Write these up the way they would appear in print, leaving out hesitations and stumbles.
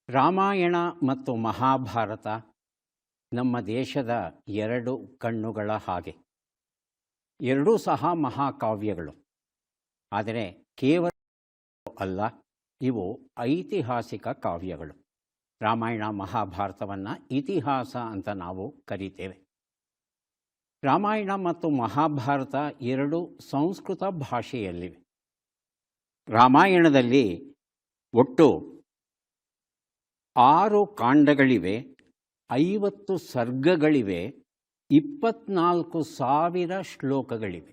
ರಾಮಾಯಣ ಮತ್ತು ಮಹಾಭಾರತ ನಮ್ಮ ದೇಶದ ಎರಡು ಕಣ್ಣುಗಳ ಹಾಗೆ. ಎರಡೂ ಸಹ ಮಹಾಕಾವ್ಯಗಳು. ಆದರೆ ಕೇವಲ ಅಲ್ಲ, ಇವು ಐತಿಹಾಸಿಕ ಕಾವ್ಯಗಳು. ರಾಮಾಯಣ ಮಹಾಭಾರತವನ್ನು ಇತಿಹಾಸ ಅಂತ ನಾವು ಕರೀತೇವೆ. ರಾಮಾಯಣ ಮತ್ತು ಮಹಾಭಾರತ ಎರಡು ಸಂಸ್ಕೃತ ಭಾಷೆಯಲ್ಲಿವೆ. ರಾಮಾಯಣದಲ್ಲಿ ಒಟ್ಟು 6 ಕಾಂಡಗಳಿವೆ, 50 ಸರ್ಗಗಳಿವೆ, 24,000 ಶ್ಲೋಕಗಳಿವೆ.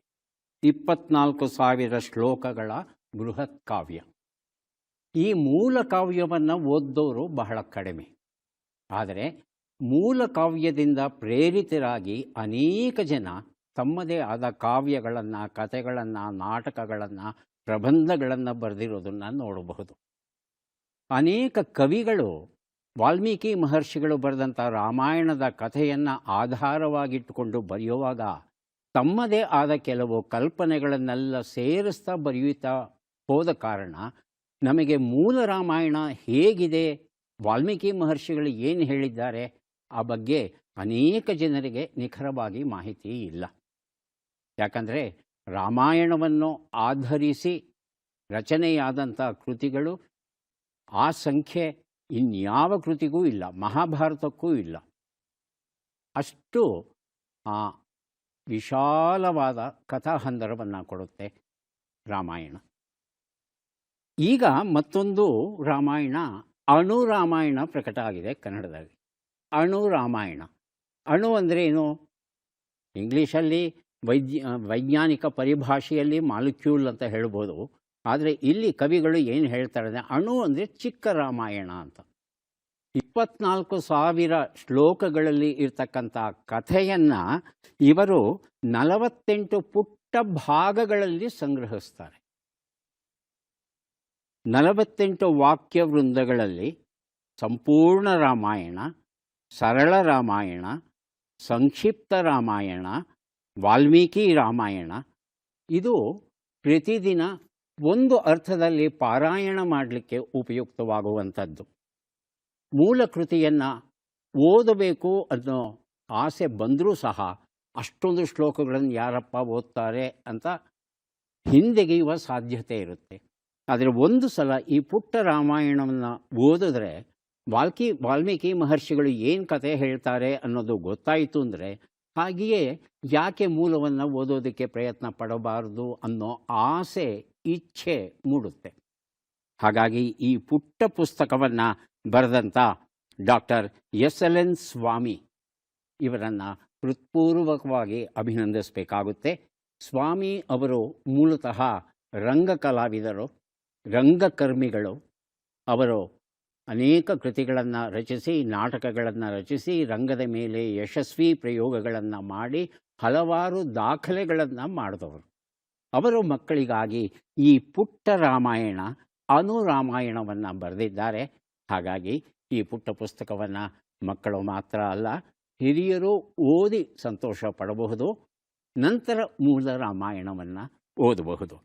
24,000 ಶ್ಲೋಕಗಳ ಬೃಹತ್ ಕಾವ್ಯ. ಈ ಮೂಲ ಕಾವ್ಯವನ್ನು ಓದ್ದವರು ಬಹಳ ಕಡಿಮೆ. ಆದರೆ ಮೂಲ ಕಾವ್ಯದಿಂದ ಪ್ರೇರಿತರಾಗಿ ಅನೇಕ ಜನ ತಮ್ಮದೇ ಆದ ಕಾವ್ಯಗಳನ್ನು, ಕಥೆಗಳನ್ನು, ನಾಟಕಗಳನ್ನು, ಪ್ರಬಂಧಗಳನ್ನು ಬರೆದಿರೋದನ್ನು ನೋಡಬಹುದು. ಅನೇಕ ಕವಿಗಳು ವಾಲ್ಮೀಕಿ ಮಹರ್ಷಿಗಳು ಬರೆದಂಥ ರಾಮಾಯಣದ ಕಥೆಯನ್ನು ಆಧಾರವಾಗಿಟ್ಟುಕೊಂಡು ಬರೆಯುವಾಗ ತಮ್ಮದೇ ಆದ ಕೆಲವು ಕಲ್ಪನೆಗಳನ್ನೆಲ್ಲ ಸೇರಿಸ್ತಾ ಬರೆಯುತ್ತಾ ಹೋದ ಕಾರಣ ನಮಗೆ ಮೂಲ ರಾಮಾಯಣ ಹೇಗಿದೆ, ವಾಲ್ಮೀಕಿ ಮಹರ್ಷಿಗಳು ಏನು ಹೇಳಿದ್ದಾರೆ, ಆ ಬಗ್ಗೆ ಅನೇಕ ಜನರಿಗೆ ನಿಖರವಾಗಿ ಮಾಹಿತಿ ಇಲ್ಲ. ಯಾಕಂದರೆ ರಾಮಾಯಣವನ್ನು ಆಧರಿಸಿ ರಚನೆಯಾದಂಥ ಕೃತಿಗಳು ಆ ಸಂಖ್ಯೆ ಇನ್ಯಾವ ಕೃತಿಗೂ ಇಲ್ಲ, ಮಹಾಭಾರತಕ್ಕೂ ಇಲ್ಲ. ಅಷ್ಟು ವಿಶಾಲವಾದ ಕಥಾಹಂದರವನ್ನು ಕೊಡುತ್ತೆ ರಾಮಾಯಣ. ಈಗ ಮತ್ತೊಂದು ರಾಮಾಯಣ, ಅಣು ರಾಮಾಯಣ ಪ್ರಕಟ ಆಗಿದೆ ಕನ್ನಡದಲ್ಲಿ. ಅಣು ರಾಮಾಯಣ. ಅಣು ಅಂದರೆ ಏನು? ಇಂಗ್ಲೀಷಲ್ಲಿ ವೈಜ್ಞಾನಿಕ ಪರಿಭಾಷೆಯಲ್ಲಿ ಮಾಲಿಕ್ಯೂಲ್ ಅಂತ ಹೇಳ್ಬೋದು. ಆದರೆ ಇಲ್ಲಿ ಕವಿಗಳು ಏನು ಹೇಳ್ತಾರೆ ಅಂದರೆ ಅಣು ಅಂದರೆ ಚಿಕ್ಕ ರಾಮಾಯಣ ಅಂತ. 24,000 ಶ್ಲೋಕಗಳಲ್ಲಿ ಇರ್ತಕ್ಕಂಥ ಕಥೆಯನ್ನು ಇವರು 48 ಪುಟ್ಟ ಭಾಗಗಳಲ್ಲಿ ಸಂಗ್ರಹಿಸ್ತಾರೆ. 48 ವಾಕ್ಯವೃಂದಗಳಲ್ಲಿ ಸಂಪೂರ್ಣ ರಾಮಾಯಣ, ಸರಳ ರಾಮಾಯಣ, ಸಂಕ್ಷಿಪ್ತ ರಾಮಾಯಣ, ವಾಲ್ಮೀಕಿ ರಾಮಾಯಣ. ಇದು ಪ್ರತಿದಿನ ಒಂದು ಅರ್ಥದಲ್ಲಿ ಪಾರಾಯಣ ಮಾಡಲಿಕ್ಕೆ ಉಪಯುಕ್ತವಾಗುವಂಥದ್ದು. ಮೂಲ ಕೃತಿಯನ್ನು ಓದಬೇಕು ಅನ್ನೋ ಆಸೆ ಬಂದರೂ ಸಹ ಅಷ್ಟೊಂದು ಶ್ಲೋಕಗಳನ್ನು ಯಾರಪ್ಪ ಓದ್ತಾರೆ ಅಂತ ಹಿಂದೆಗೆಯುವ ಸಾಧ್ಯತೆ ಇರುತ್ತೆ. ಆದರೆ ಒಂದು ಸಲ ಈ ಪುಟ್ಟ ರಾಮಾಯಣವನ್ನು ಓದಿದ್ರೆ ವಾಲ್ಮೀಕಿ ಮಹರ್ಷಿಗಳು ಏನು ಕಥೆ ಹೇಳ್ತಾರೆ ಅನ್ನೋದು ಗೊತ್ತಾಯಿತು ಅಂದರೆ ಹಾಗೆಯೇ ಯಾಕೆ ಮೂಲವನ್ನು ಓದೋದಕ್ಕೆ ಪ್ರಯತ್ನ ಪಡಬಾರದು ಅನ್ನೋ ಆಸೆ, ಇಚ್ಛೆ ಮೂಡುತ್ತೆ. ಹಾಗಾಗಿ ಈ ಪುಟ್ಟ ಪುಸ್ತಕವನ್ನು ಬರೆದಂಥ ಡಾಕ್ಟರ್ SLN ಸ್ವಾಮಿ ಇವರನ್ನು ಹೃತ್ಪೂರ್ವಕವಾಗಿ ಅಭಿನಂದಿಸಬೇಕಾಗುತ್ತೆ. ಸ್ವಾಮಿ ಅವರು ಮೂಲತಃ ರಂಗಕಲಾವಿದರು, ರಂಗಕರ್ಮಿಗಳು. ಅವರು ಅನೇಕ ಕೃತಿಗಳನ್ನು ರಚಿಸಿ, ನಾಟಕಗಳನ್ನು ರಚಿಸಿ, ರಂಗದ ಮೇಲೆ ಯಶಸ್ವಿ ಪ್ರಯೋಗಗಳನ್ನು ಮಾಡಿ ಹಲವಾರು ದಾಖಲೆಗಳನ್ನು ಮಾಡಿದವರು. ಅವರು ಮಕ್ಕಳಿಗಾಗಿ ಈ ಪುಟ್ಟ ರಾಮಾಯಣ, ಅಣು ರಾಮಾಯಣವನ್ನು ಬರೆದಿದ್ದಾರೆ. ಹಾಗಾಗಿ ಈ ಪುಟ್ಟ ಪುಸ್ತಕವನ್ನು ಮಕ್ಕಳು ಮಾತ್ರ ಅಲ್ಲ, ಹಿರಿಯರು ಓದಿ ಸಂತೋಷ ಪಡಬಹುದು. ನಂತರ ಮೂಲ ರಾಮಾಯಣವನ್ನು ಓದಬಹುದು.